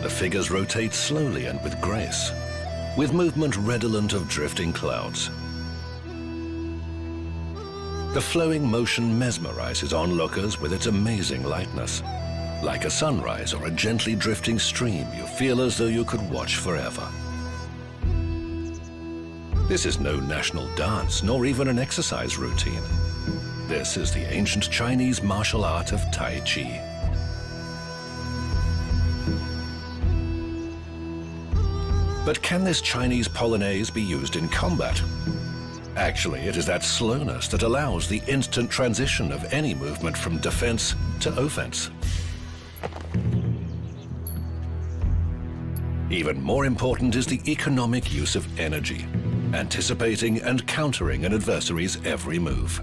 the figures rotate slowly and with grace, with movement redolent of drifting clouds. The flowing motion mesmerizes onlookers with its amazing lightness. Like a sunrise or a gently drifting stream, you feel as though you could watch forever. This is no national dance, nor even an exercise routine. This is the ancient Chinese martial art of Tai Chi. But can this Chinese polonaise be used in combat? Actually, it is that slowness that allows the instant transition of any movement from defense to offense. Even more important is the economic use of energy, anticipating and countering an adversary's every move.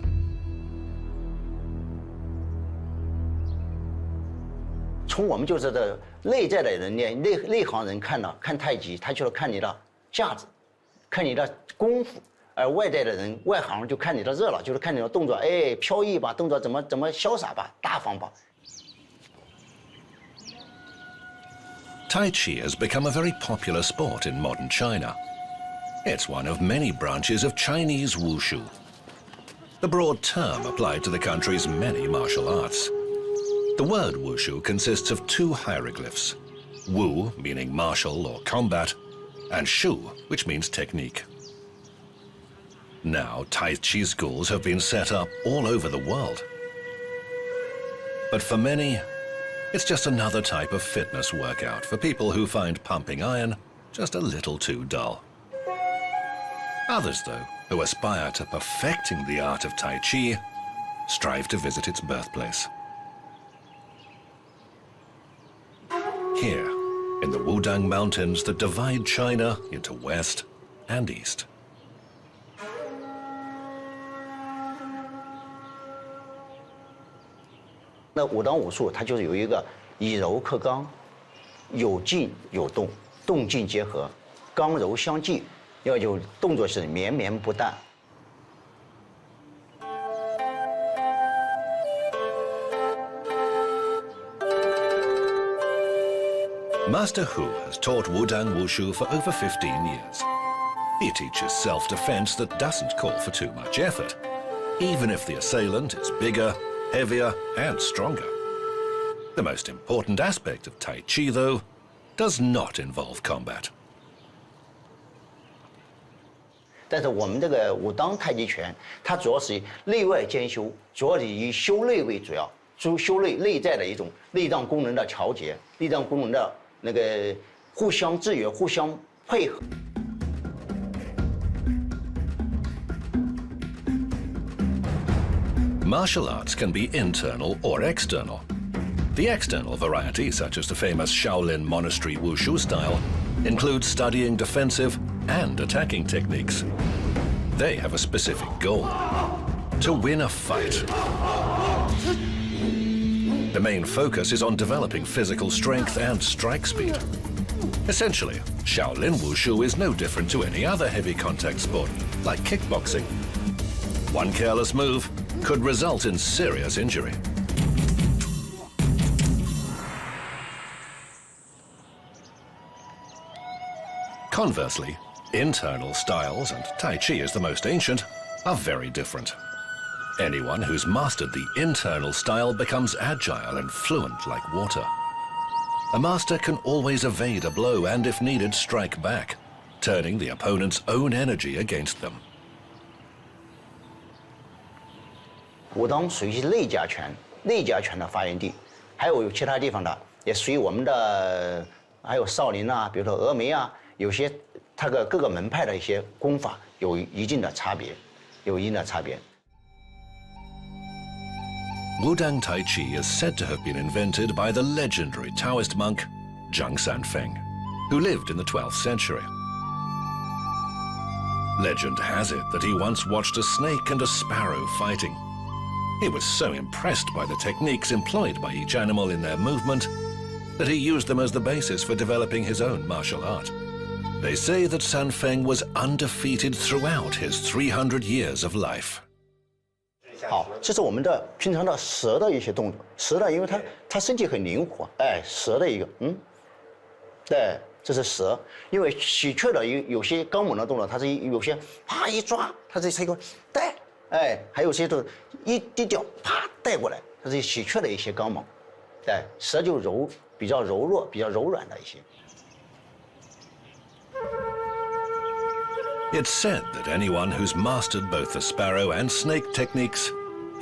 从我们就是这内在的人呢，内行人看太极，他就是看你的架子，看你的功夫；而外在的人，外行就看你的热闹，就是看你的动作，哎，飘逸吧，动作怎么潇洒吧，大方吧。Tai Chi has become a very popular sport in modern China. It's one of many branches of Chinese wushu, the broad term applied to the country's many martial arts. The word wushu consists of two hieroglyphs, wu meaning martial or combat, and shu, which means technique. Now, Tai Chi schools have been set up all over the world. But for many, it's just another type of fitness workout for people who find pumping iron just a little too dull. Others, though, who aspire to perfecting the art of Tai Chi, strive to visit its birthplace. Here, in the Wudang Mountains that divide China into west and east. 那武当武术它就是有一个以柔克刚，有静有动，动静结合，刚柔相济，要有动作是绵绵不淡。 Master Hu has taught Wudang Wushu for over 15 years. He teaches self-defense that doesn't call for too much effort, even if the assailant is bigger, heavier, and stronger. The most important aspect of Tai Chi, though, does not involve combat. 但是我们这个武当太极拳，它主要是以内外兼修，主要是以修内为主要，修内在的一种内脏功能的调节，内脏功能的那个互相制约、互相配合。 Martial arts can be internal or external. The external variety, such as the famous Shaolin monastery wushu style, includes studying defensive and attacking techniques. They have a specific goal: to win a fight. The main focus is on developing physical strength and strike speed. Essentially, Shaolin wushu is no different to any other heavy contact sport, like kickboxing. One careless move could result in serious injury. Conversely, internal styles, and Tai Chi is the most ancient, are very different. Anyone who's mastered the internal style becomes agile and fluent like water. A master can always evade a blow and, if needed, strike back, turning the opponent's own energy against them. 武当属于内家拳，内家拳的发源地，还有其他地方的也属于我们的，还有少林啊，比如说峨眉啊，有些它的各个门派的一些功法有一定的差别，有一定的差别。 Wudang Tai Chi is said to have been invented by the legendary Taoist monk Zhang Sanfeng, who lived in the 12th century. Legend has it that he once watched a snake and a sparrow fighting. He was so impressed by the techniques employed by each animal in their movement that he used them as the basis for developing his own martial art. They say that Sanfeng was undefeated throughout his 300 years of life. 好，这是我们的平常的蛇的一些动作。蛇的，因为它身体很灵活，哎，蛇的一个，对，这是蛇，因为喜鹊的有些刚猛的动作，它是有些啪一抓，它是一个带，哎，还有些都一低调啪带过来，它是喜鹊的一些刚猛，对，蛇就比较柔弱、比较柔软的一些。 It's said that anyone who's mastered both the sparrow and snake techniques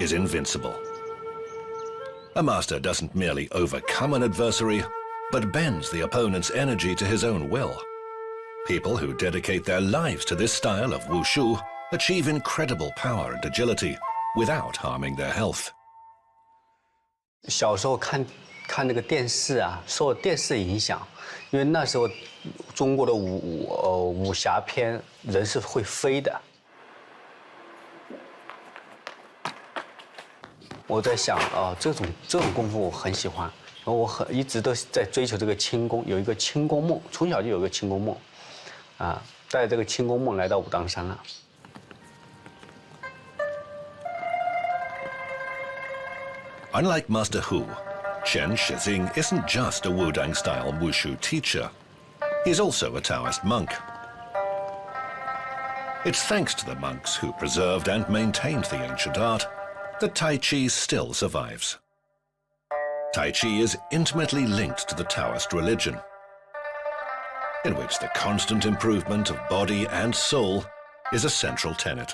is invincible. A master doesn't merely overcome an adversary, but bends the opponent's energy to his own will. People who dedicate their lives to this style of wushu achieve incredible power and agility without harming their health. 小时候看那个电视啊，受电视影响，因为那时候中国的武侠片人是会飞的。我在想啊，这种功夫我很喜欢，然后我一直都在追求这个轻功，有一个轻功梦，从小就有一个轻功梦，啊，带这个轻功梦来到武当山了。 Unlike Master Hu, Chen Shizing isn't just a Wudang-style wushu teacher. He's also a Taoist monk. It's thanks to the monks who preserved and maintained the ancient art that Tai Chi still survives. Tai Chi is intimately linked to the Taoist religion, in which the constant improvement of body and soul is a central tenet.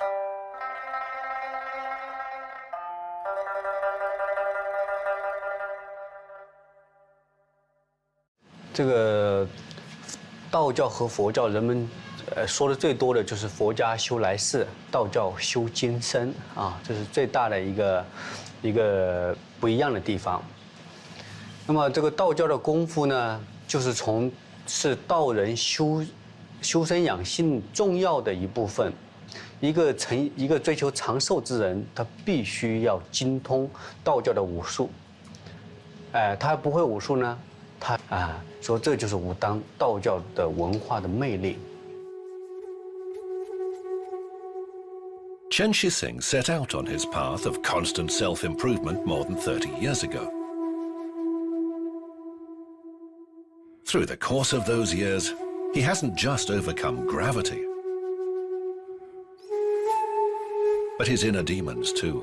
这个道教和佛教，人们说的最多的就是佛家修来世，道教修今生啊，这是最大的一个不一样的地方。那么这个道教的功夫呢，是道人修身养性重要的一部分。一个追求长寿之人，他必须要精通道教的武术。他还不会武术呢？ 说这就是武当道教的文化的魅力。Chen Shizing set out on his path of constant self-improvement more than 30 years ago. Through the course of those years, he hasn't just overcome gravity, but his inner demons too.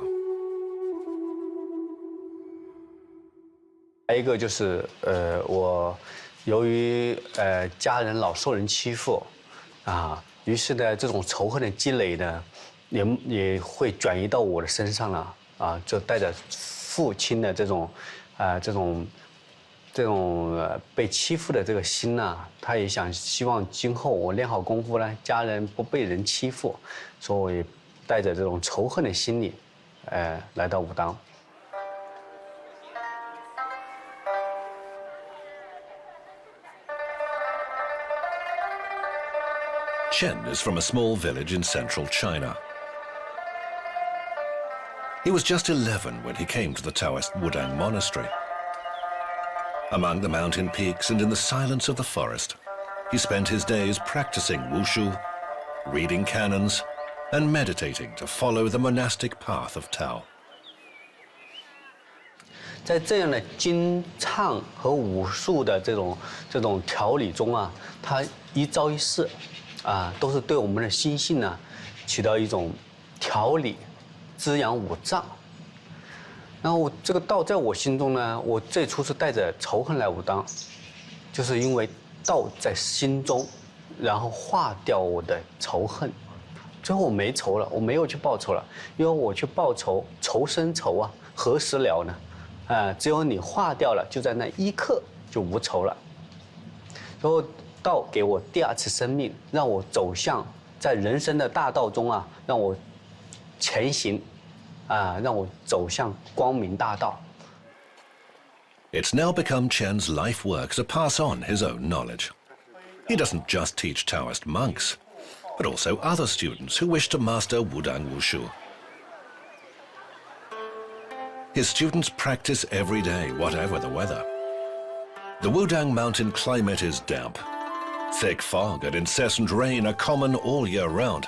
还有一个就是我由于家人老受人欺负，啊，于是呢这种仇恨的积累呢，也会转移到我的身上了啊，就带着父亲的这种被欺负的这个心呐，他也希望今后我练好功夫呢，家人不被人欺负，所以带着这种仇恨的心理，来到武当。 Chen is from a small village in central China. He was just 11 when he came to the Taoist Wudang monastery. Among the mountain peaks and in the silence of the forest, he spent his days practicing wushu, reading canons, and meditating to follow the monastic path of Tao. 在这样的经唱和武术的这种调理中啊，它一招一式。 啊，都是对我们的心性呢，起到一种调理、滋养五脏。然后这个道在我心中呢，我最初是带着仇恨来武当，就是因为道在心中，然后化掉我的仇恨。最后我没仇了，我没有去报仇了，因为我去报仇，仇生仇啊，何时了呢？只有你化掉了，就在那一刻就无仇了。然后。 道给我第二次生命，让我走向在人生的大道中啊，让我前行，让我走向光明大道。It's now become Chen's life work to pass on his own knowledge. He doesn't just teach Taoist monks, but also other students who wish to master Wudang Wushu. His students practice every day, whatever the weather. The Wudang mountain climate is damp. Thick fog and incessant rain are common all year round.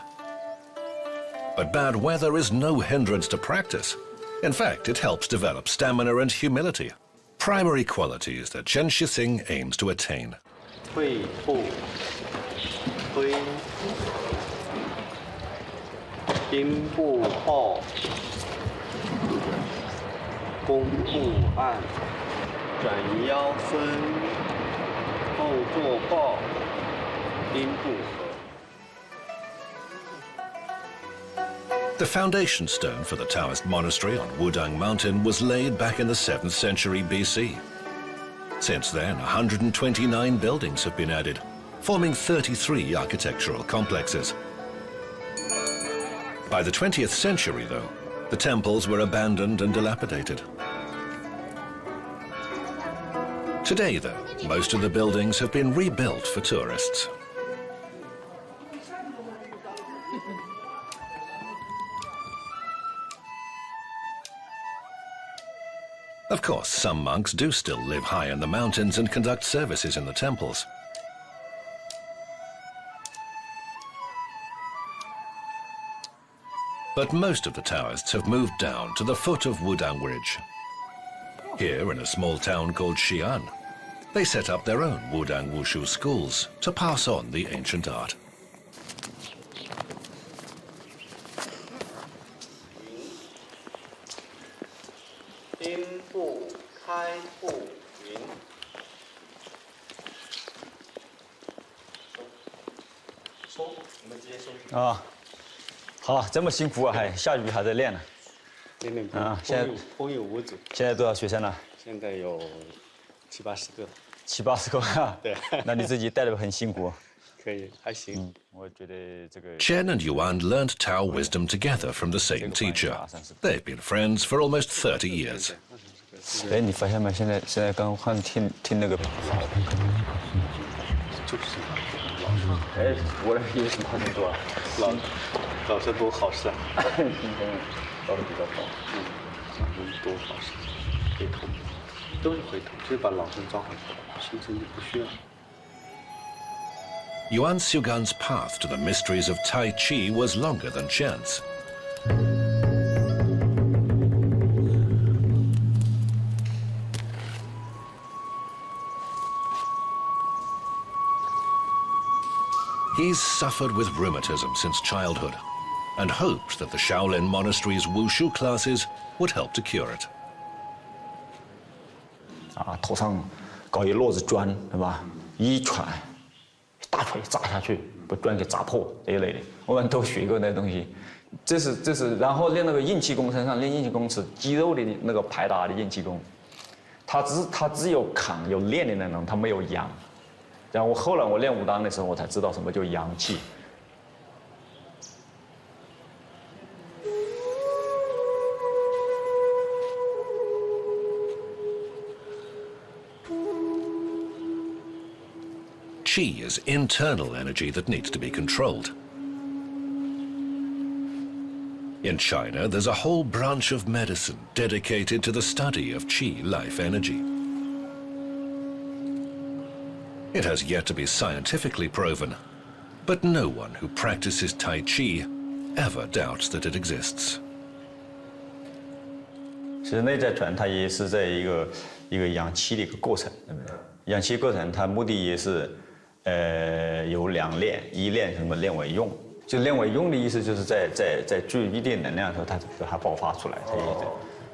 But bad weather is no hindrance to practice. In fact, it helps develop stamina and humility, primary qualities that Chen Shizing aims to attain. 退步、推、兵步后、弓步按、转腰身、后坐抱、兵步合。 The foundation stone for the Taoist monastery on Wudang Mountain was laid back in the 7th century BC. Since then, 129 buildings have been added, forming 33 architectural complexes. By the 20th century, though, the temples were abandoned and dilapidated. Today, though, most of the buildings have been rebuilt for tourists. Of course, some monks do still live high in the mountains and conduct services in the temples. But most of the Taoists have moved down to the foot of Wudang Ridge. Here, in a small town called Xi'an, they set up their own Wudang Wushu schools to pass on the ancient art.啊，好，这么辛苦啊，还下雨还在练呢。练啊，现在风有5组，现在多少学生了现在有70、80个。 ？70、80个啊。对。那你自己带的很辛苦。可以，还行。我觉得这个。 Chen and Yuan learned Tao wisdom together from the same teacher. They've been friends for almost 30 years. 哎，你发现没？现在刚换听那个。就是。 哎，我这有什么好动作啊？老师多好事啊！今天搞得比较好。老生多好事，回头都是回头，就是把老生招回头，新生就不需要。 Yuan Xiugan's path to the mysteries of Tai Chi was longer than Chen's. He's suffered with rheumatism since childhood and hoped that the Shaolin Monastery's wushu classes would help to cure it. 啊，头上搞一摞子砖，是吧？一拳，大锤砸下去，把砖给砸破这一类的，我们都学过那东西。这是，然后练那个硬气功，身上练硬气功是肌肉的那个排打的硬气功，它只有扛有练的那种，它没有阳。 然后后来我练武当的时候，我才知道什么叫阳气。Qi is internal energy that needs to be controlled. In China, there's a whole branch of medicine dedicated to the study of Qi life energy. It has yet to be scientifically proven, but no one who practices Tai Chi ever doubts that it exists. 其实内在传它也是在一个养气的一个过程，对不对？养气过程它目的也是，有2练，一练什么练为用，就练为用的意思就是在具一定能量的时候，它爆发出来，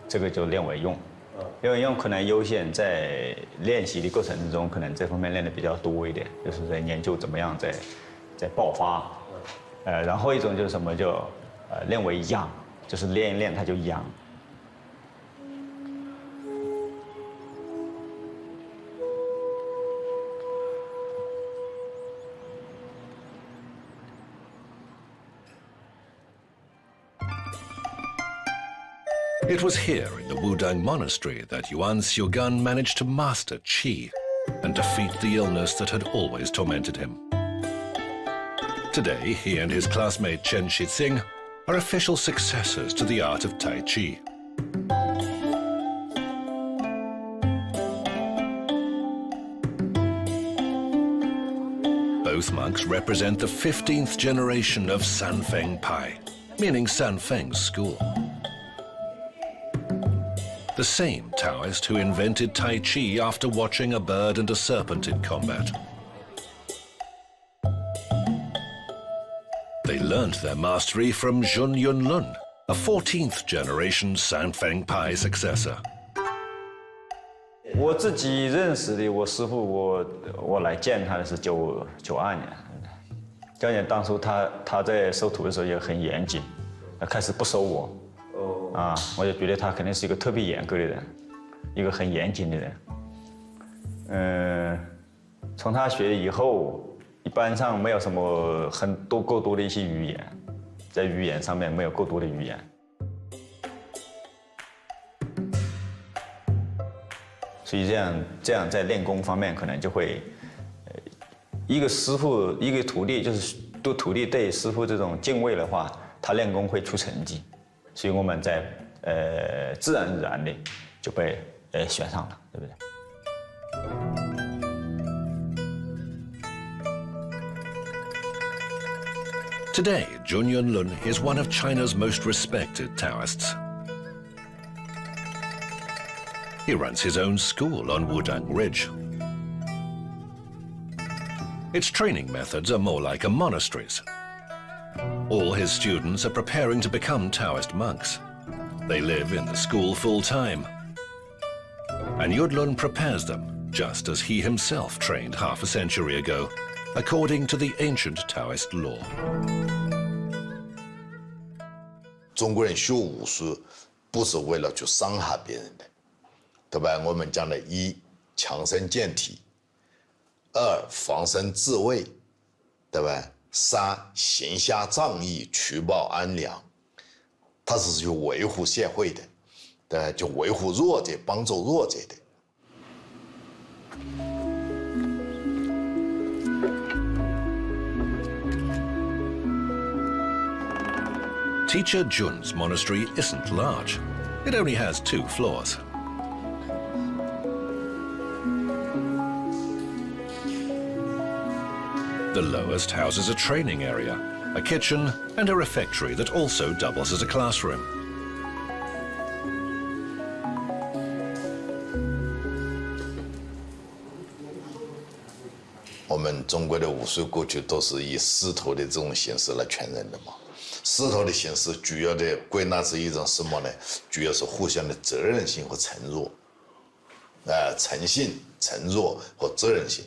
这个就练为用。 因为可能优先在练习的过程中，可能这方面练的比较多一点，就是在研究怎么样在爆发，然后一种就是什么叫练为养，就是练一练它就养。It was here in the Wudang Monastery that Yuan Xiugan managed to master Qi and defeat the illness that had always tormented him. Today, he and his classmate Chen Shixing are official successors to the art of Tai Chi. Both monks represent the 15th generation of Sanfeng Pai, meaning Sanfeng's school. The same Taoist who invented Tai Chi after watching a bird and a serpent in combat. They learnt their mastery from Jun Yunlun, a 14th generation Sanfeng Pai successor. 我自己认识的我师傅，我来见他的是92年，92年当初他在收徒的时候也很严谨，开始不收我，我就觉得他肯定是一个特别严格的人，一个很严谨的人。从他学以后，一般上没有什么够多的一些语言，在语言上面没有够多的语言。所以这样在练功方面可能就会，一个师傅一个徒弟，就是徒弟对师傅这种敬畏的话，他练功会出成绩，所以我们在自然而然的就被选上了，对不对？ Today, Jun Yunlun is one of China's most respected Taoists. He runs his own school on Wudang Ridge. Its training methods are more like a monastery's. All his students are preparing to become Taoist monks. They live in the school full-time. And Yunlun prepares them, just as he himself trained half a century ago, according to the ancient Taoist law. 中国人学武术不是为了去伤害别人的，对吧？我们讲的一强身健体，二防身自卫，对吧？三行侠仗义，除暴安良，它是去维护社会的，对吧？就维护弱者，帮助弱者的。 Teacher Jun's monastery isn't large. It only has 2 floors. The lowest houses a training area, a kitchen, and a refectory that also doubles as a classroom. 我们中国的武术过去都是以师徒的这种形式来传人的嘛。 师徒的形式主要的归纳是一种什么呢？主要是互相的责任心和承诺，诚信、承诺和责任心。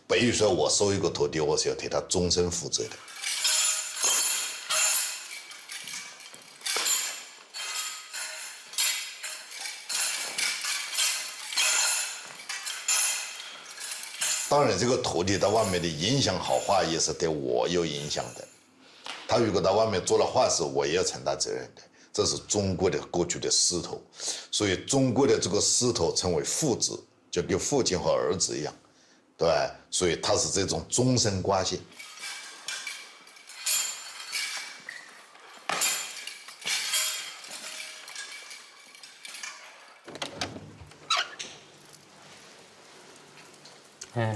比如说，我收一个徒弟，我是要对他终身负责的。当然，这个徒弟到外面的影响好坏也是对我有影响的。 他如果到外面做了坏事，我也要承担责任的。这是中国的过去的师徒，所以中国的这个师徒称为父子，就跟父亲和儿子一样，对吧？所以他是这种终身关系。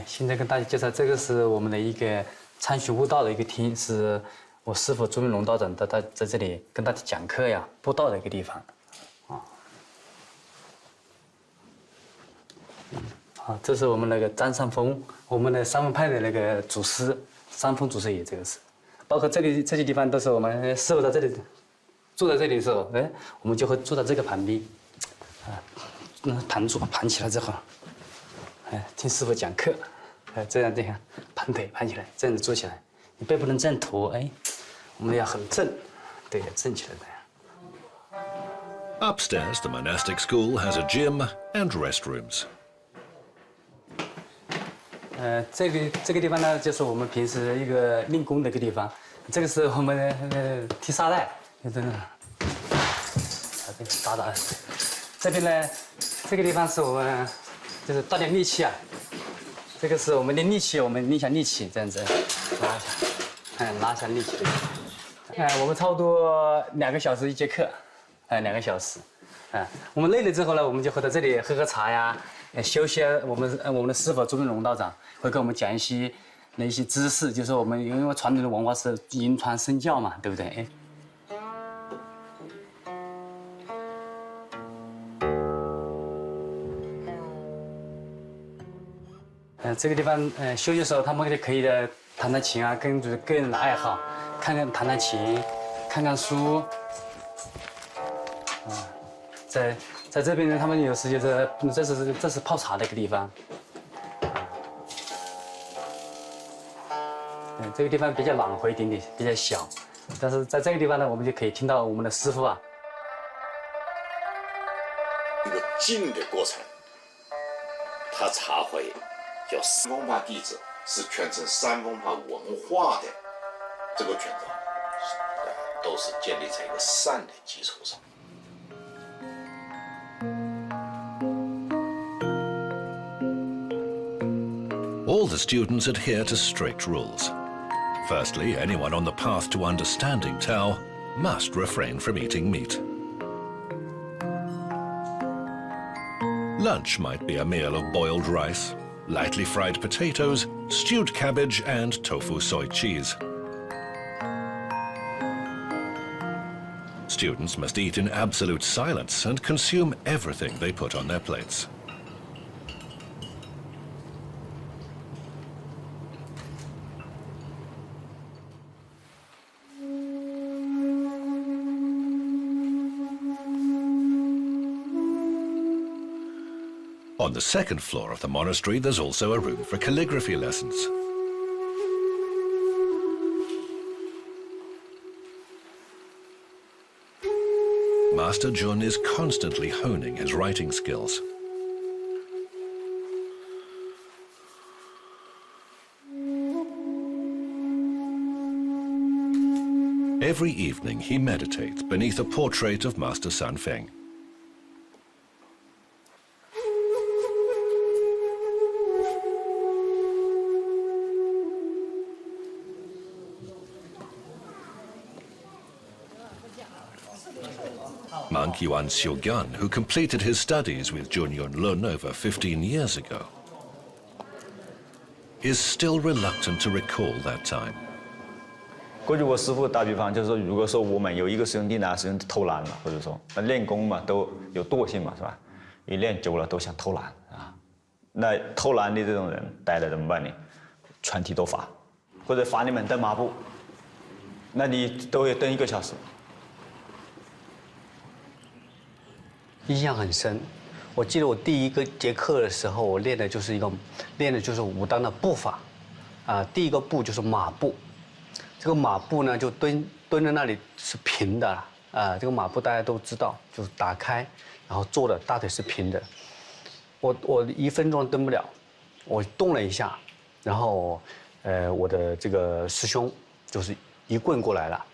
现在跟大家介绍，这个是我们的一个参学悟道的一个厅，是。 我师傅朱明龙道长他在这里跟大家讲课呀，布道的一个地方，这是我们那个张三丰，我们的三丰派的那个祖师，三丰祖师爷这个是，包括这些地方都是我们师傅在这里坐在这里的时候，我们就会坐在这个旁边，盘起来之后，听师傅讲课，这样盘腿盘起来，这样子坐起来。 你背不能正驼，我们要很正，对，正起来的。 Upstairs, the monastic school has a gym and restrooms. 这个地方呢，就是我们平时一个练功的一个地方。这个是我们踢沙袋，真的，这个打。这边呢，这个地方是我们就是锻炼力气啊。这个是我们练力气，我们练一下力气，这样子拉一下，拉一下力气的。我们差不多2个小时一节课，2个小时。我们累了之后呢，我们就会在这里喝茶呀，休息。我们的师傅朱明龙道长会跟我们讲一些知识，就是我们因为传统的文化是言传身教嘛，对不对？这个地方休息的时候，他们就可以弹弹琴啊，就是个人的爱好，弹弹琴，看书。啊，在这边呢，他们有时间这是泡茶的一个地方。这个地方比较暖和一点点，比较小，但是在这个地方呢，我们就可以听到我们的师傅啊。一个静的过程，他茶会叫三风派弟子，是传承三风派文化的这个传统，都是建立在一个善的基础上。All the students adhere to strict rules. Firstly, anyone on the path to understanding Tao must refrain from eating meat. Lunch might be a meal of boiled rice, lightly fried potatoes, stewed cabbage, and tofu soy cheese. Students must eat in absolute silence and consume everything they put on their plates. On the second floor of the monastery, there's also a room for calligraphy lessons. Master Jun is constantly honing his writing skills. Every evening, he meditates beneath a portrait of Master Sanfeng. Monk Yuan Xiugan, who completed his studies with Jun Yunlun over 15 years ago, is still reluctant to recall that time. 过去我师傅打比方就是说，如果说我们有一个师兄弟呢，师兄弟偷懒了，或者说那练功嘛都有惰性嘛，是吧？一练久了都想偷懒啊。那偷懒的这种人带了怎么办呢？全体都罚，或者罚你们蹬马步，那你都要蹬1个小时。印象很深，我记得我第一个节课的时候，我练的就是武当的步法，第一个步就是马步，这个马步呢就蹲在那里是平的，这个马步大家都知道，就是打开，然后坐的大腿是平的，我1分钟蹲不了，我动了一下，然后我的这个师兄就是一棍过来了，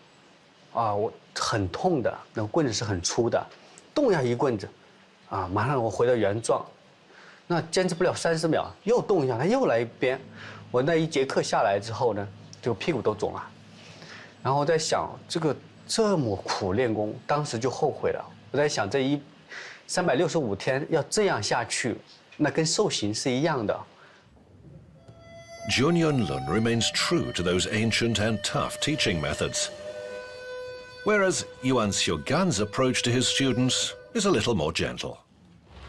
我很痛的，那个棍子是很粗的。动一下一棍子，马上我回到原状，那坚持不了30秒，又动一下，他又来一鞭，我那一节课下来之后呢，就屁股都肿了。然后我在想，这么苦练功，当时就后悔了。我在想，这365天要这样下去，那跟受刑是一样的。Jun Yunlun remains true to those ancient and tough teaching methods, whereas Yuan Xiugan's approach to his students is a little more gentle.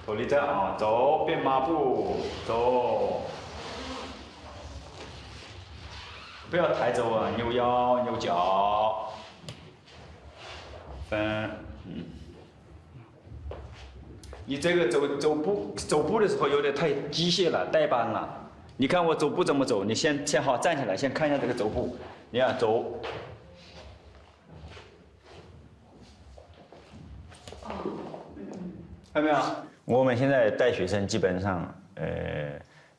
头立正啊，走，变马步，走，不要抬走啊，扭腰扭脚，你这个走步的时候有点太机械了，怠慢了。你看我走步怎么走？你先好站起来，先看一下这个走步。你看走。看到没有？我们现在带学生基本上，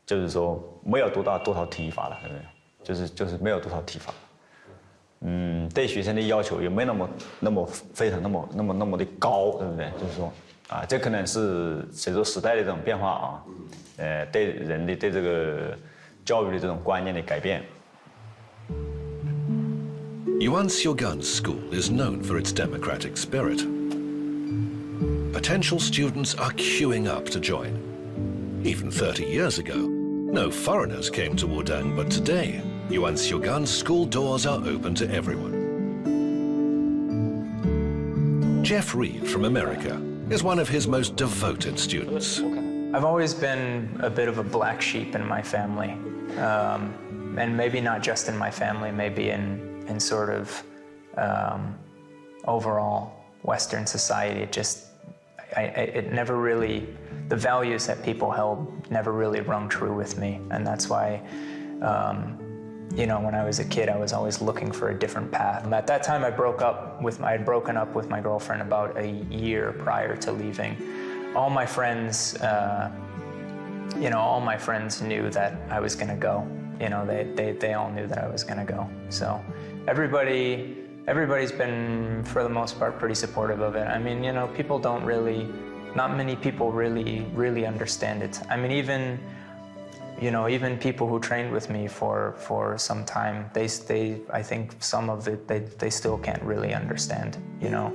就是说没有多少体法了，对不对？就是没有多少体法。对学生的要求也没那么非常那么的高，对不对？就是说，这可能是随着时代的这种变化啊，对人的对这个教育的这种观念的改变。Yuan Xiugan's school is known for its democratic spirit. Potential students are queuing up to join. Even 30 years ago, no foreigners came to Wudang, but today, Yuan Xiugan's school doors are open to everyone. Jeff Reed from America is one of his most devoted students. I've always been a bit of a black sheep in my family. and maybe not just in my family, maybe in sort of overall Western society. It never really, the values that people held never really rung true with me, and that's why, you know, when I was a kid, I was always looking for a different path. At that time, I had broken up with my girlfriend about a year prior to leaving. All my friends, you know, all my friends knew that I was gonna go. You know, they all knew that I was gonna go. So everybody's been, for the most part, pretty supportive of it. I mean, you know, people don't really, not many people really understand it. I mean, even, you know, even people who trained with me for some time, I think some of it, they still can't really understand, you know.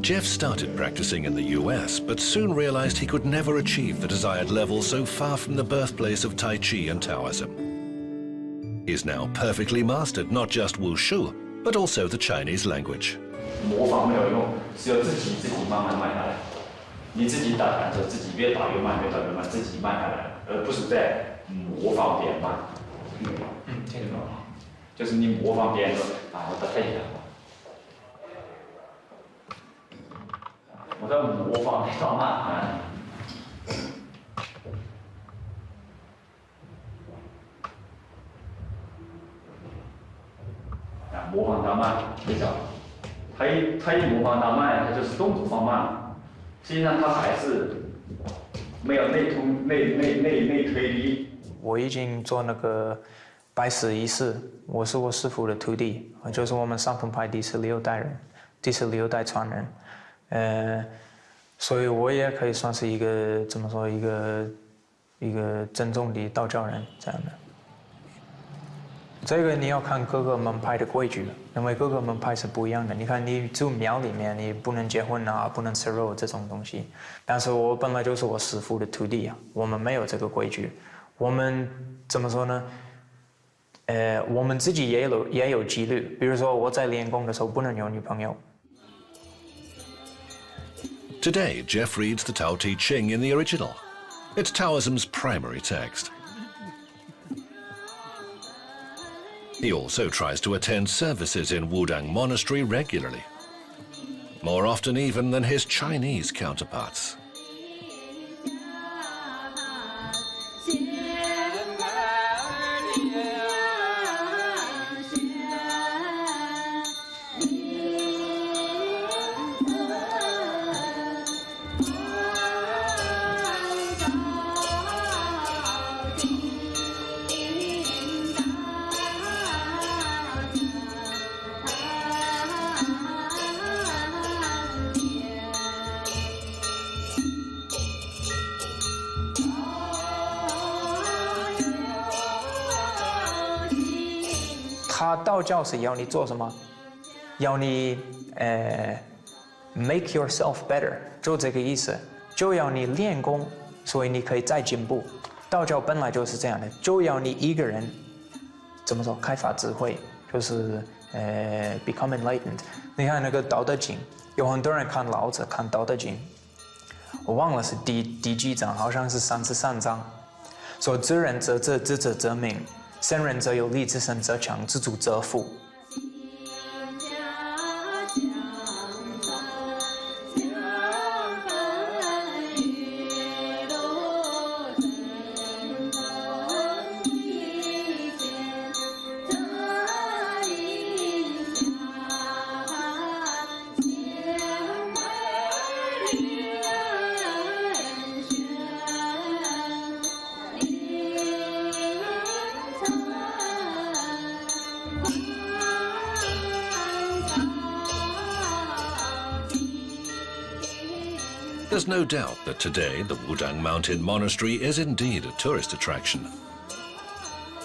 Jeff started practicing in the US, but soon realized he could never achieve the desired level so far from the birthplace of Tai Chi and Taoism. He's now perfectly mastered not just Wushu, but also the Chinese language. 模仿没有用，只有自己慢慢下来。你自己打弹的时候，自己越打越慢，越打越慢，自己慢下来，而不是在模仿别人慢。听得懂吗？就是你模仿别人的啊，我再看一下。我在模仿那条慢弹。模仿它慢，你想，他一模仿它慢，它就是动作放慢，实际上它还是没有内推力。我已经做那个拜师仪式，我是我师父的徒弟，就是我们上峰派第16代人，第16代传人，所以我也可以算是一个怎么说一个正宗的道教人这样的。这个你要看各个门派的规矩，因为各个门派是不一样的。你看，你住庙里面，你不能结婚啊，不能吃肉这种东西。但是我本来就是我师父的徒弟啊，我们没有这个规矩。我们怎么说呢？我们自己也有纪律，比如说我在练功的时候不能有女朋友。Today, Jeff reads the Tao Te Ching in the original. It's Taoism's primary text. He also tries to attend services in Wudang Monastery regularly, more often even than his Chinese counterparts.他道教是要你做什么？要你make yourself better， 就这个意思，就要你练功，所以你可以再进步。道教本来就是这样的，就要你一个人怎么说开发智慧，就是become enlightened。你看那个《道德经》，有很多人看老子，看《道德经》，我忘了是第几章，好像是33章，说知人者智，智者则明。胜人则有力，自胜则强，自主则富。There's no doubt that today the Wudang Mountain Monastery is indeed a tourist attraction.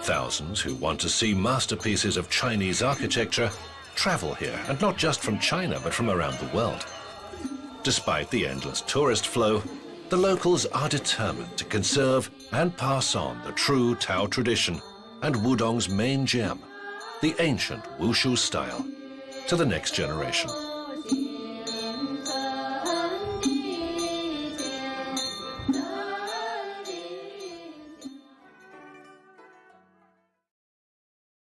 Thousands who want to see masterpieces of Chinese architecture travel here, and not just from China, but from around the world. Despite the endless tourist flow, the locals are determined to conserve and pass on the true Tao tradition and Wudong's main gem, the ancient Wushu style, to the next generation.